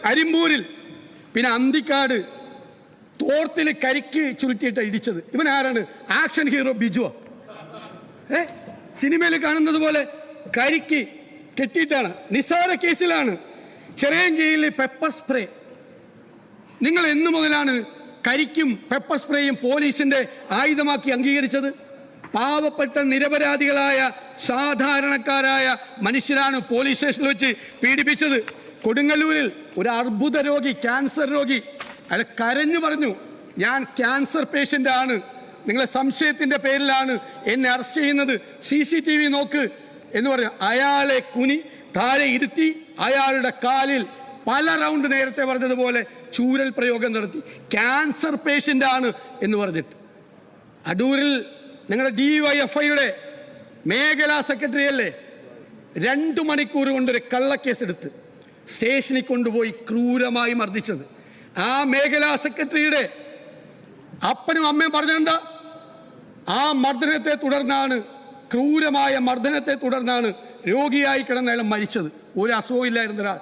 അരിമ്പൂരിൽ, പിന്നെ അന്തിക്കാട് തോർത്തിൽ കരിക്ക് ചുരുട്ടിയിട്ട് ഇടിച്ചത് ഇവൻ ആരാണ്? ആക്ഷൻ ഹീറോ ബിജുവോ? സിനിമയിൽ കാണുന്നത് പോലെ കരിക്ക് കെട്ടിയിട്ടാണ്. നിസ്സാര കേസിലാണ്. ചിറയൻകീഴിൽ പെപ്പർ സ്പ്രേ. നിങ്ങൾ എന്നു മുതലാണ് കരിക്കും പെപ്പർ സ്പ്രേയും പോലീസിന്റെ ആയുധമാക്കി അംഗീകരിച്ചത്? പാവപ്പെട്ട നിരപരാധികളായ സാധാരണക്കാരായ മനുഷ്യരാണ് പോലീസ് സ്റ്റേഷനിൽ വെച്ച് പീഡിപ്പിച്ചത്. കൊടുങ്ങല്ലൂരിൽ ഒരു അർബുദ രോഗി, ക്യാൻസർ രോഗി, അയാൾ കരഞ്ഞു പറഞ്ഞു, ഞാൻ ക്യാൻസർ പേഷ്യൻ്റ് ആണ്, നിങ്ങളെ സംശയത്തിൻ്റെ പേരിലാണ് എന്നെ അറസ്റ്റ് ചെയ്യുന്നത്, CCTV നോക്ക് എന്ന് പറഞ്ഞു. അയാളെ താഴെ ഇരുത്തി അയാളുടെ കാലിൽ പല റൗണ്ട് നേരത്തെ പറഞ്ഞതുപോലെ ചൂരൽ പ്രയോഗം നടത്തി. ക്യാൻസർ പേഷ്യൻ്റ് ആണ് എന്ന് പറഞ്ഞിട്ട്. അടൂരിൽ നിങ്ങളുടെ DYFIയുടെ മേഖലാ സെക്രട്ടറി അല്ലേ 2 മണിക്കൂർ കൊണ്ടൊരു കള്ളക്കേസെടുത്ത് സ്റ്റേഷനിൽ കൊണ്ടുപോയി ക്രൂരമായി മർദ്ദിച്ചത്. ആ മേഖലാ സെക്രട്ടറിയുടെ അപ്പനും അമ്മയും പറഞ്ഞെന്താ? ആ മർദ്ദനത്തെ തുടർന്നാണ്, ക്രൂരമായ മർദ്ദനത്തെ തുടർന്നാണ് രോഗിയായി കിടന്ന അയാൾ മരിച്ചത്. ഒരു അസുഖവും ഇല്ലായിരുന്ന ഒരാൾ.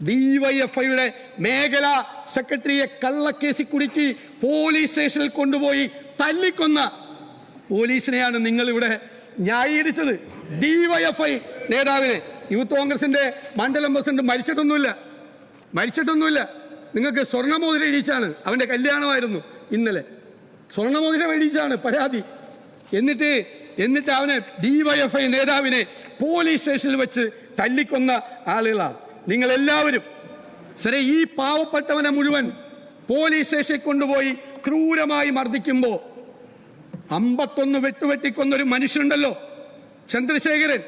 DYFIയുടെ മേഖലാ സെക്രട്ടറിയെ കള്ളക്കേസിൽ കുടുക്കി പോലീസ് സ്റ്റേഷനിൽ കൊണ്ടുപോയി തല്ലിക്കൊന്ന പോലീസിനെയാണ് നിങ്ങളിവിടെ ന്യായീകരിച്ചത്. DYFI നേതാവിനെ, യൂത്ത് കോൺഗ്രസിന്റെ മണ്ഡലം പ്രസിഡന്റ് മരിച്ചിട്ടൊന്നുമില്ല. നിങ്ങൾക്ക് സ്വർണ്ണമോതിരം ഇടിച്ചാണ്, അവൻ്റെ കല്യാണമായിരുന്നു ഇന്നലെ, സ്വർണ്ണമോതിരം ഇടിച്ചാണ് പരാതി. എന്നിട്ട് അവനെ DYFI നേതാവിനെ പോലീസ് സ്റ്റേഷനിൽ വെച്ച് തല്ലിക്കൊന്ന ആളുകളാണ് നിങ്ങളെല്ലാവരും. ശരി, ഈ പാവപ്പെട്ടവനെ മുഴുവൻ പോലീസ് സ്റ്റേഷനിൽ കൊണ്ടുപോയി ക്രൂരമായി മർദ്ദിക്കുമ്പോൾ 51 വെട്ടുവെട്ടിക്കൊന്നൊരു മനുഷ്യനുണ്ടല്ലോ, ചന്ദ്രശേഖരൻ,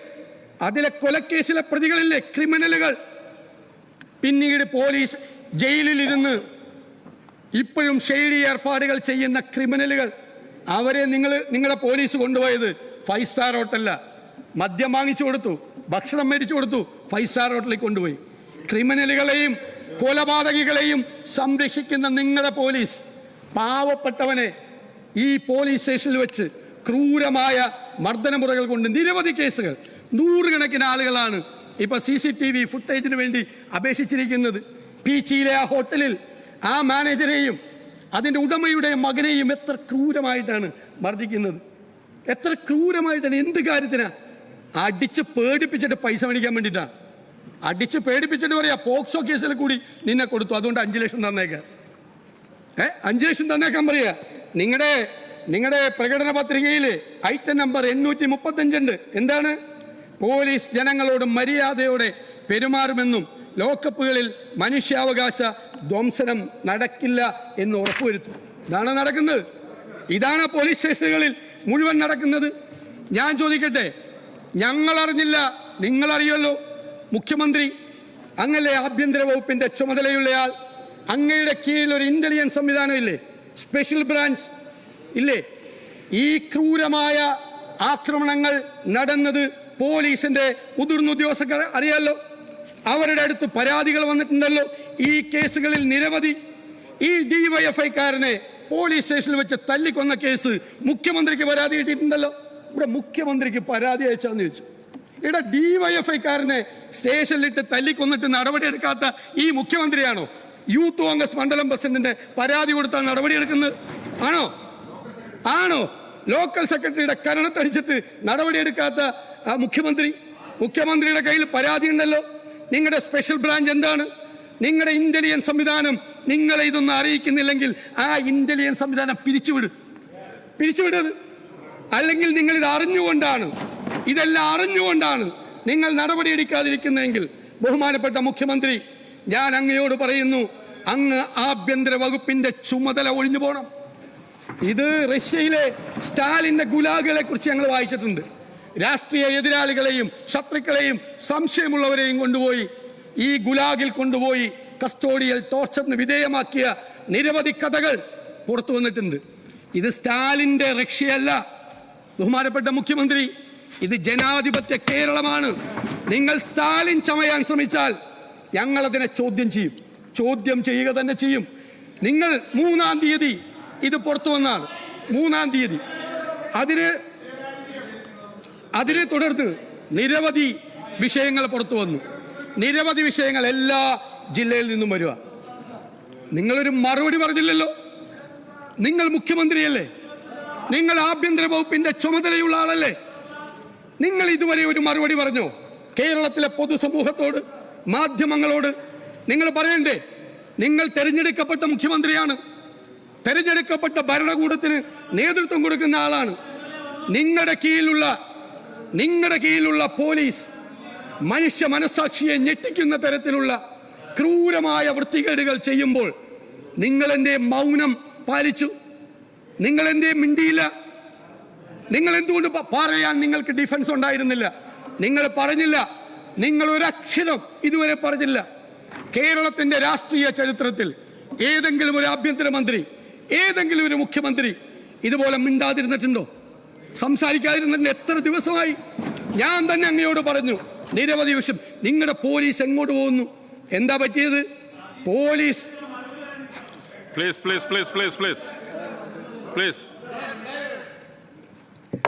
അതിലെ കൊലക്കേസിലെ പ്രതികളില്ലേ, ക്രിമിനലുകൾ. പിന്നീട് പോലീസ് ജയിലിലിരുന്ന് ഇപ്പോഴും ഷെയ്ഡി ഏർപ്പാടുകൾ ചെയ്യുന്ന ക്രിമിനലുകൾ, അവരെ നിങ്ങളുടെ പോലീസ് കൊണ്ടുപോയത് 5 സ്റ്റാർ ഹോട്ടലല്ല, മദ്യം വാങ്ങിച്ചു കൊടുത്തു, ഭക്ഷണം മേടിച്ചു കൊടുത്തു, 5 സ്റ്റാർ ഹോട്ടലിൽ കൊണ്ടുപോയി. ക്രിമിനലുകളെയും കൊലപാതകികളെയും സംരക്ഷിക്കുന്ന നിങ്ങളുടെ പോലീസ് പാവപ്പെട്ടവനെ ഈ പോലീസ് സ്റ്റേഷനിൽ വെച്ച് ക്രൂരമായ മർദ്ദനമുറകൾ കൊണ്ട് നിരവധി കേസുകൾ, 100 കണക്കിന് ആളുകളാണ് ഇപ്പോൾ CCTV ഫുട്ടേജിന് വേണ്ടി അപേക്ഷിച്ചിരിക്കുന്നത്. പീച്ചിയിലെ ആ ഹോട്ടലിൽ ആ മാനേജരെയും അതിൻ്റെ ഉടമയുടെ മകനെയും എത്ര ക്രൂരമായിട്ടാണ് മർദ്ദിക്കുന്നത്, എത്ര ക്രൂരമായിട്ടാണ്. എന്ത് കാര്യത്തിനാണ്? അടിച്ച് പേടിപ്പിച്ചിട്ട് പൈസ മേടിക്കാൻ വേണ്ടിയിട്ടാണ്. അടിച്ച് പേടിപ്പിച്ചിട്ട് പറയാ പോക്സോ കേസിൽ കൂടി നിന്നെ കൊടുത്തു, അതുകൊണ്ട് 5 ലക്ഷം തന്നേക്കാൻ. 5 ലക്ഷം തന്നേക്കാൻ പറയാ. നിങ്ങളുടെ പ്രകടന പത്രികയിൽ ഐറ്റം നമ്പർ 835 ഉണ്ട്. എന്താണ്? പോലീസ് ജനങ്ങളോട് മര്യാദയോടെ പെരുമാറുമെന്നും ലോക്കപ്പുകളിൽ മനുഷ്യാവകാശ ധ്വംസനം നടക്കില്ല എന്ന് ഉറപ്പുവരുത്തും. ഇതാണ് നടക്കുന്നത്. ഇതാണ് പോലീസ് സ്റ്റേഷനുകളിൽ മുഴുവൻ നടക്കുന്നത്. ഞാൻ ചോദിക്കട്ടെ, ഞങ്ങളറിഞ്ഞില്ല, നിങ്ങളറിയല്ലോ. മുഖ്യമന്ത്രി അങ്ങല്ലേ ആഭ്യന്തര വകുപ്പിന്റെ ചുമതലയുള്ളയാൾ, അങ്ങയുടെ കീഴിൽ ഒരു ഇന്റലിജൻസ് സംവിധാനം ഇല്ലേ, സ്പെഷ്യൽ ബ്രാഞ്ച് ഇല്ലേ? ഈ ക്രൂരമായ ആക്രമണങ്ങൾ നടന്നത് പോലീസിന്റെ മുതിർന്ന ഉദ്യോഗസ്ഥർ അറിയാലോ. അവരുടെ അടുത്ത് പരാതികൾ വന്നിട്ടുണ്ടല്ലോ. ഈ കേസുകളിൽ നിരവധി. ഈ DYFIക്കാരനെ പോലീസ് സ്റ്റേഷനിൽ വെച്ച് തല്ലിക്കൊന്ന കേസ് മുഖ്യമന്ത്രിക്ക് പരാതി കിട്ടിയിട്ടുണ്ടല്ലോ. ഇവിടെ മുഖ്യമന്ത്രിക്ക് പരാതി അയച്ചാന്ന് ചോദിച്ചു. ഇവിടെ DYFIക്കാരനെ സ്റ്റേഷനിലിട്ട് തല്ലിക്കൊന്നിട്ട് നടപടിയെടുക്കാത്ത ഈ മുഖ്യമന്ത്രിയാണോ യൂത്ത് കോൺഗ്രസ് മണ്ഡലം പ്രസിഡന്റിന്റെ പരാതി കൊടുത്താൽ നടപടിയെടുക്കുന്നത്? ആണോ? ലോക്കൽ സെക്രട്ടറിയുടെ കരണത്തടിച്ചിട്ട് നടപടിയെടുക്കാത്ത മുഖ്യമന്ത്രിയുടെ കയ്യിൽ പരാതി ഉണ്ടല്ലോ. നിങ്ങളുടെ സ്പെഷ്യൽ ബ്രാഞ്ച് എന്താണ്? നിങ്ങളുടെ ഇന്റലിജൻസ് സംവിധാനം നിങ്ങളെ ഇതൊന്നും അറിയിക്കുന്നില്ലെങ്കിൽ ആ ഇന്റലിജൻസ് സംവിധാനം പിരിച്ചുവിടത്. അല്ലെങ്കിൽ നിങ്ങൾ ഇതെല്ലാം അറിഞ്ഞുകൊണ്ടാണ് നിങ്ങൾ നടപടിയെടുക്കാതിരിക്കുന്നതെങ്കിൽ, ബഹുമാനപ്പെട്ട മുഖ്യമന്ത്രി, ഞാൻ അങ്ങയോട് പറയുന്നു, അങ്ങ് ആഭ്യന്തര വകുപ്പിന്റെ ചുമതല ഒഴിഞ്ഞു പോകണം. ഇത് റഷ്യയിലെ സ്റ്റാലിന്റെ ഗുലാഗുകളെ കുറിച്ച് ഞങ്ങൾ വായിച്ചിട്ടുണ്ട്. രാഷ്ട്രീയ എതിരാളികളെയും ശത്രുക്കളെയും സംശയമുള്ളവരെയും കൊണ്ടുപോയി ഈ ഗുലാഗിൽ കൊണ്ടുപോയി കസ്റ്റോഡിയൽ ടോർച്ചറിന് വിധേയമാക്കിയ നിരവധി കഥകൾ പുറത്തു വന്നിട്ടുണ്ട്. ഇത് സ്റ്റാലിന്റെ റഷ്യയല്ല ബഹുമാനപ്പെട്ട മുഖ്യമന്ത്രി, ഇത് ജനാധിപത്യ കേരളമാണ്. നിങ്ങൾ സ്റ്റാലിൻ ചമയാൻ ശ്രമിച്ചാൽ ഞങ്ങൾ അതിനെ ചോദ്യം ചെയ്യുക തന്നെ ചെയ്യും. നിങ്ങൾ 3-ാം തീയതി ഇത് പുറത്തു വന്നാണ്. 3-ാം തീയതി അതിനെ തുടർന്ന് നിരവധി വിഷയങ്ങൾ പുറത്തു വന്നു. നിരവധി വിഷയങ്ങൾ എല്ലാ ജില്ലയിൽ നിന്നും വരിക. നിങ്ങളൊരു മറുപടി പറഞ്ഞില്ലല്ലോ. നിങ്ങൾ മുഖ്യമന്ത്രിയല്ലേ? നിങ്ങൾ ആഭ്യന്തര വകുപ്പിന്റെ ചുമതലയുള്ള ആളല്ലേ? നിങ്ങൾ ഇതുവരെ ഒരു മറുപടി പറഞ്ഞോ? കേരളത്തിലെ പൊതുസമൂഹത്തോട്, മാധ്യമങ്ങളോട് നിങ്ങൾ പറയണ്ടേ? നിങ്ങൾ തെരഞ്ഞെടുക്കപ്പെട്ട മുഖ്യമന്ത്രിയാണ്, തെരഞ്ഞെടുക്കപ്പെട്ട ഭരണകൂടത്തിന് നേതൃത്വം കൊടുക്കുന്ന ആളാണ്. നിങ്ങളുടെ കീഴിലുള്ള പോലീസ് മനുഷ്യ മനസാക്ഷിയെ ഞെട്ടിക്കുന്ന തരത്തിലുള്ള ക്രൂരമായ വൃത്തികേടുകൾ ചെയ്യുമ്പോൾ നിങ്ങൾ എന്തേ മൗനം പാലിച്ചു? നിങ്ങൾ എന്തേ മിണ്ടിയില്ല? നിങ്ങൾ എന്തുകൊണ്ട് പറയാൻ നിങ്ങൾക്ക് ഡിഫൻസ് ഉണ്ടായിരുന്നില്ല? നിങ്ങൾ പറഞ്ഞില്ല. നിങ്ങൾ ഒരക്ഷരം ഇതുവരെ പറഞ്ഞില്ല. കേരളത്തിന്റെ രാഷ്ട്രീയ ചരിത്രത്തിൽ ഏതെങ്കിലും ഒരു ആഭ്യന്തരമന്ത്രി, ഏതെങ്കിലും ഒരു മുഖ്യമന്ത്രി ഇതുപോലെ മിണ്ടാതിരുന്നിട്ടുണ്ടോ? സംസാരിക്കാതിരുന്നിട്ട് എത്ര ദിവസമായി? ഞാൻ തന്നെ അങ്ങയോട് പറഞ്ഞു നിരവധി വിഷയം. നിങ്ങളുടെ പോലീസ് എങ്ങോട്ട് പോകുന്നു? എന്താ പറ്റിയത്? പോലീസ്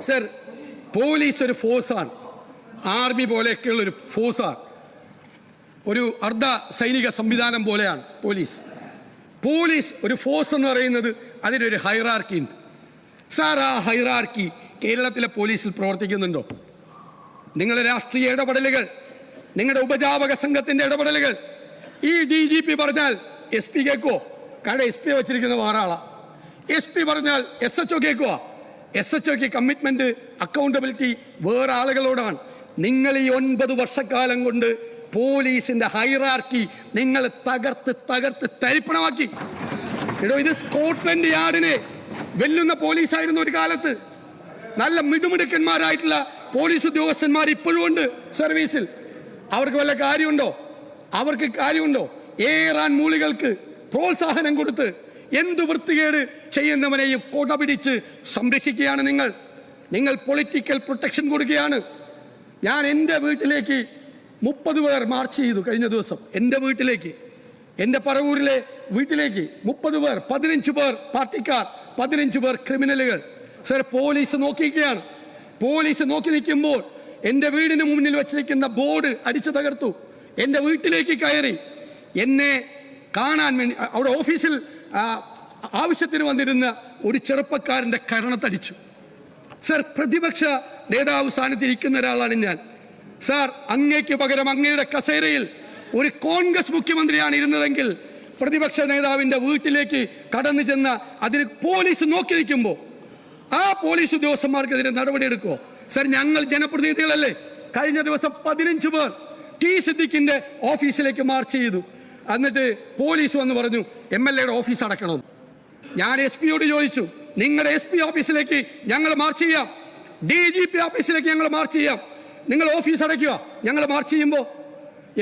സർ, പോലീസ് ഒരു ഫോഴ്സാണ്. ആർമി പോലെയൊക്കെയുള്ള ഒരു ഫോഴ്സാണ്. ഒരു അർദ്ധ സൈനിക സംവിധാനം പോലെയാണ് പോലീസ് ഒരു ഫോഴ്സ് എന്ന് പറയുന്നത്. അതിനൊരു ഹൈറാർക്കി ഉണ്ട് സാർ. ആ ഹൈറാർക്കി കേരളത്തിലെ പോലീസിൽ പ്രവർത്തിക്കുന്നുണ്ടോ? നിങ്ങളുടെ രാഷ്ട്രീയ ഇടപെടലുകൾ, നിങ്ങളുടെ ഉപജാപക സംഘത്തിന്റെ ഇടപെടലുകൾ, ഈ DGP പറഞ്ഞാൽ SP കേൾക്കുവോ? കാരണം SP വെച്ചിരിക്കുന്ന വേറെ ആളാ. SP പറഞ്ഞാൽ SHO കേൾക്കുവോ? SHOക്ക് കമ്മിറ്റ്മെന്റ്, അക്കൗണ്ടബിലിറ്റി വേറെ ആളുകളോടാണ്. നിങ്ങൾ ഈ 9 വർഷക്കാലം കൊണ്ട് പോലീസിന്റെ ഹൈറാർക്കി നിങ്ങൾ തകർത്ത് തരിപ്പണമാക്കി. ഇത് സ്കോട്ട്ലൻഡ് യാർഡിനെ വെല്ലുന്ന പോലീസായിരുന്നു ഒരു കാലത്ത്. നല്ല മിടുമിടുക്കന്മാരായിട്ടുള്ള പോലീസ് ഉദ്യോഗസ്ഥന്മാർ ഇപ്പോഴും ഉണ്ട് സർവീസിൽ. അവർക്ക് വല്ല കാര്യമുണ്ടോ? ഏറാൻ മൂളികൾക്ക് പ്രോത്സാഹനം കൊടുത്ത് എന്ത് വൃത്തികേട് ചെയ്യുന്നവനെയും കൊടപിടിച്ച് സംരക്ഷിക്കുകയാണ് നിങ്ങൾ പൊളിറ്റിക്കൽ പ്രൊട്ടക്ഷൻ കൊടുക്കുകയാണ്. ഞാൻ എൻ്റെ വീട്ടിലേക്ക് 30 പേർ മാർച്ച് ചെയ്തു കഴിഞ്ഞ ദിവസം. എൻ്റെ വീട്ടിലേക്ക്, എൻ്റെ പറവൂരിലെ വീട്ടിലേക്ക് 30 പേർ, 15 പേർ പാർട്ടിക്കാർ, 15 പേർ ക്രിമിനലുകൾ. സർ, പോലീസ് നോക്കിയിരിക്കുകയാണ്. പോലീസ് നോക്കി നിൽക്കുമ്പോൾ എൻ്റെ വീടിന് മുന്നിൽ വെച്ചിരിക്കുന്ന ബോർഡ് അടിച്ചു തകർത്തു. എൻ്റെ വീട്ടിലേക്ക് കയറി എന്നെ കാണാൻ വേണ്ടി അവിടെ ഓഫീസിൽ ആവശ്യത്തിന് വന്നിരുന്ന ഒരു ചെറുപ്പക്കാരൻ്റെ കരണത്തടിച്ചു. സർ, പ്രതിപക്ഷ നേതാവ് സ്ഥാനത്തിരിക്കുന്ന ഒരാളാണ് ഞാൻ. സാർ, അങ്ങേക്ക് പകരം അങ്ങയുടെ കസേരയിൽ ഒരു കോൺഗ്രസ് മുഖ്യമന്ത്രിയാണ് ഇരുന്നതെങ്കിൽ പ്രതിപക്ഷ നേതാവിൻ്റെ വീട്ടിലേക്ക് കടന്നു ചെന്ന അതിന് പോലീസ് നോക്കി നിൽക്കുമ്പോൾ ആ പോലീസ് ഉദ്യോഗസ്ഥന്മാർക്കെതിരെ നടപടിയെടുക്കുമോ? സർ, ഞങ്ങൾ ജനപ്രതിനിധികളല്ലേ? കഴിഞ്ഞ ദിവസം 15 പേർ T സിദ്ദിഖിന്റെ ഓഫീസിലേക്ക് മാർച്ച് ചെയ്തു. എന്നിട്ട് പോലീസ് വന്ന് പറഞ്ഞു MLAയുടെ ഓഫീസ് അടക്കണം. ഞാൻ SP-യോട് ചോദിച്ചു, നിങ്ങളുടെ SP ഓഫീസിലേക്ക് ഞങ്ങൾ മാർച്ച് ചെയ്യാം, DGP ഓഫീസിലേക്ക് ഞങ്ങൾ മാർച്ച് ചെയ്യാം, നിങ്ങൾ ഓഫീസ് അടയ്ക്കുക. ഞങ്ങൾ മാർച്ച് ചെയ്യുമ്പോൾ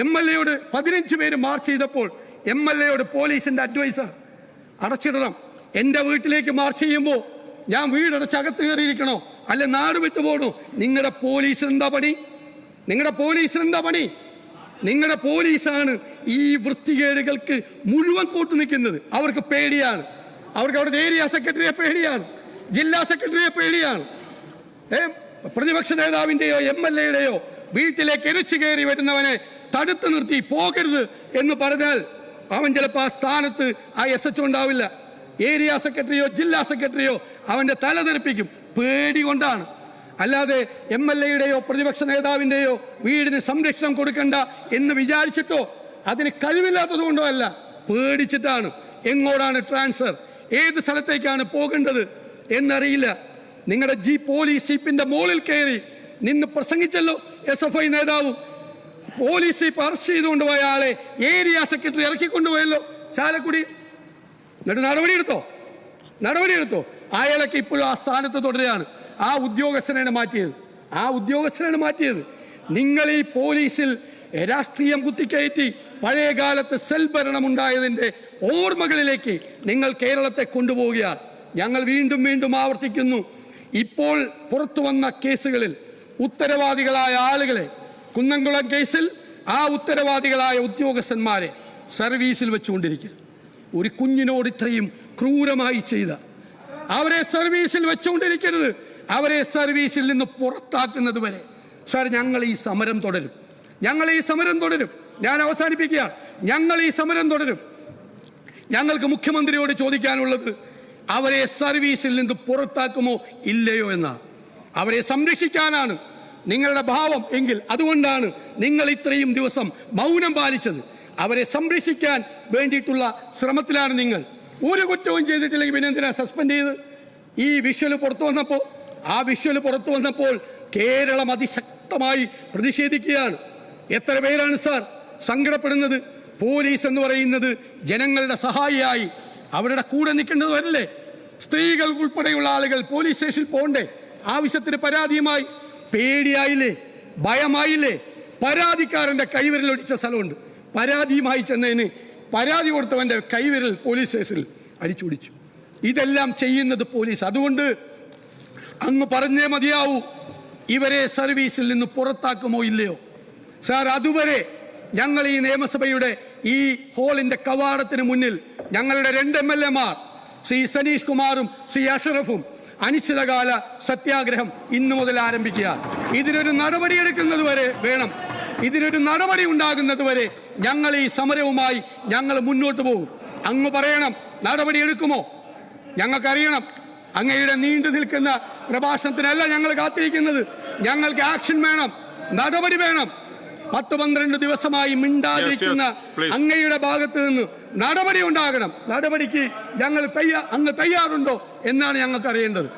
MLAയോട് 15 പേര് മാർച്ച് ചെയ്തപ്പോൾ MLAയോട് പോലീസിന്റെ അഡ്വൈസർ അടച്ചിടണം. എൻ്റെ വീട്ടിലേക്ക് മാർച്ച് ചെയ്യുമ്പോൾ ഞാൻ വീടടച്ച് അകത്ത് കയറിയിരിക്കണോ അല്ലെ നാട് വിട്ടു പോകണോ? നിങ്ങളുടെ പോലീസിന് എന്താ പണി? നിങ്ങളുടെ പോലീസാണ് ഈ വൃത്തികേടുകൾക്ക് മുഴുവൻ കൂട്ടു നിൽക്കുന്നത്. അവർക്ക് പേടിയാണ്. അവർക്ക് അവിടുത്തെ ഏരിയ സെക്രട്ടറിയെ പേടിയാണ്, ജില്ലാ സെക്രട്ടറിയെ പേടിയാണ്. പ്രതിപക്ഷ നേതാവിൻ്റെയോ MLAയുടെയോ വീട്ടിലേക്ക് എരിച്ചു കയറി വരുന്നവനെ തടുത്തു നിർത്തി പോകരുത് എന്ന് പറഞ്ഞാൽ അവൻ ചിലപ്പോൾ ആ സ്ഥാനത്ത് ആ SHO ഉണ്ടാവില്ല. ഏരിയ സെക്രട്ടറിയോ ജില്ലാ സെക്രട്ടറിയോ അവൻ്റെ തല തെറിപ്പിക്കും. പേടി കൊണ്ടാണ്. അല്ലാതെ MLAയുടെയോ പ്രതിപക്ഷ നേതാവിൻ്റെയോ വീടിന് സംരക്ഷണം കൊടുക്കണ്ട എന്ന് വിചാരിച്ചിട്ടോ അതിന് കഴിവില്ലാത്തത് കൊണ്ടോ അല്ല, പേടിച്ചിട്ടാണ്. എങ്ങോട്ടാണ് ട്രാൻസ്ഫർ, ഏത് സ്ഥലത്തേക്കാണ് പോകേണ്ടത് എന്നറിയില്ല. നിങ്ങളുടെ പോലീസ് ജീപ്പിന്റെ മുകളിൽ കയറി നിന്ന് പ്രസംഗിച്ചല്ലോ SFI നേതാവും. പോലീസ് ജീപ്പ് അറസ്റ്റ് ചെയ്തുകൊണ്ട് പോയ ആളെ ഏരിയ സെക്രട്ടറി ഇറക്കിക്കൊണ്ടുപോയല്ലോ ചാലക്കുടി. എന്നിട്ട് നടപടിയെടുത്തോ? അയാളൊക്കെ ഇപ്പോഴും ആ സ്ഥാനത്ത് തുടരുകയാണ്. ആ ഉദ്യോഗസ്ഥനാണ് മാറ്റിയത്. നിങ്ങൾ ഈ പോലീസിൽ രാഷ്ട്രീയം കുത്തിക്കയറ്റി പഴയ കാലത്ത് സെൽ ഭരണമുണ്ടായതിൻ്റെ ഓർമ്മകളിലേക്ക് നിങ്ങൾ കേരളത്തെ കൊണ്ടുപോവുകയാണ്. ഞങ്ങൾ വീണ്ടും ആവർത്തിക്കുന്നു, ഇപ്പോൾ പുറത്തു വന്ന കേസുകളിൽ ഉത്തരവാദികളായ ആളുകളെ, കുന്നംകുളം കേസിൽ ആ ഉത്തരവാദികളായ ഉദ്യോഗസ്ഥന്മാരെ സർവീസിൽ വെച്ചുകൊണ്ടിരിക്കുന്നു. ഒരു കുഞ്ഞിനോട് ഇത്രയും ക്രൂരമായി ചെയ്ത അവരെ സർവീസിൽ വെച്ചുകൊണ്ടിരിക്കരുത്. അവരെ സർവീസിൽ നിന്ന് പുറത്താക്കുന്നത് വരെ സാർ ഞങ്ങൾ ഈ സമരം തുടരും. ഞാൻ അവസാനിപ്പിക്കുകയാണ്. ഞങ്ങൾ ഈ സമരം തുടരും. ഞങ്ങൾക്ക് മുഖ്യമന്ത്രിയോട് ചോദിക്കാനുള്ളത് അവരെ സർവീസിൽ നിന്ന് പുറത്താക്കുമോ ഇല്ലയോ എന്നാണ്. അവരെ സംരക്ഷിക്കാനാണ് നിങ്ങളുടെ ഭാവം എങ്കിൽ അതുകൊണ്ടാണ് നിങ്ങൾ ഇത്രയും ദിവസം മൗനം പാലിച്ചത്. അവരെ സംരക്ഷിക്കാൻ വേണ്ടിയിട്ടുള്ള ശ്രമത്തിലാണ് നിങ്ങൾ. ഒരു കുറ്റവും ചെയ്തിട്ടില്ലെങ്കിൽ പിന്നെ എന്തിനാ സസ്പെൻഡ് ചെയ്ത്? ഈ വിഷ്വൽ പുറത്തു വന്നപ്പോൾ കേരളം അതിശക്തമായി പ്രതിഷേധിക്കുകയാണ്. എത്ര പേരാണ് സാർ സങ്കടപ്പെടുന്നത്? പോലീസ് എന്ന് പറയുന്നത് ജനങ്ങളുടെ സഹായിയായി അവരുടെ കൂടെ നിൽക്കേണ്ടതല്ലേ? സ്ത്രീകൾ ഉൾപ്പെടെയുള്ള ആളുകൾ പോലീസ് സ്റ്റേഷനിൽ പോകണ്ടേ? ആവശ്യത്തിന് പരാതിയുമായി പേടിയായില്ലേ? ഭയമായില്ലേ? പരാതിക്കാരൻ്റെ കൈവിരൽ ഒടിച്ച സ്ഥലമുണ്ട്. പരാതിയുമായി ചെന്നതിന് പരാതി കൊടുത്തവൻ്റെ കൈവിരൽ പോലീസ് സ്റ്റേഷനിൽ അടിച്ചൊടിച്ചു. ഇതെല്ലാം ചെയ്യുന്നത് പോലീസ്. അതുകൊണ്ട് അങ്ങ് പറഞ്ഞേ മതിയാവൂ, ഇവരെ സർവീസിൽ നിന്ന് പുറത്താക്കുമോ ഇല്ലയോ? സാർ, അതുവരെ ഞങ്ങൾ ഈ നിയമസഭയുടെ ഈ ഹാളിൻ്റെ കവാടത്തിന് മുന്നിൽ ഞങ്ങളുടെ 2 MLA-മാർ ശ്രീ സനീഷ് കുമാറും ശ്രീ അഷറഫും അനിശ്ചിതകാല സത്യാഗ്രഹം ഇന്നു മുതൽ ആരംഭിക്കുക. ഇതിനൊരു നടപടിയെടുക്കുന്നത് വരെ വേണം. ഇതിനൊരു നടപടി ഉണ്ടാകുന്നത് വരെ ഞങ്ങൾ ഈ സമരവുമായി ഞങ്ങൾ മുന്നോട്ട് പോകും. അങ്ങ് പറയണം, നടപടിയെടുക്കുമോ? ഞങ്ങൾക്കറിയണം. അങ്ങയുടെ നീണ്ടു നിൽക്കുന്ന പ്രഭാഷണത്തിനല്ല ഞങ്ങൾ കാത്തിരിക്കുന്നത്. ഞങ്ങൾക്ക് ആക്ഷൻ വേണം, നടപടി വേണം. 10-12 ദിവസമായി മിണ്ടാതിരിക്കുന്ന അങ്ങയുടെ ഭാഗത്ത് നിന്ന് നടപടി ഉണ്ടാകണം. നടപടിക്ക് അങ്ങ് തയ്യാറുണ്ടോ എന്നാണ് ഞങ്ങൾക്ക് അറിയേണ്ടത്.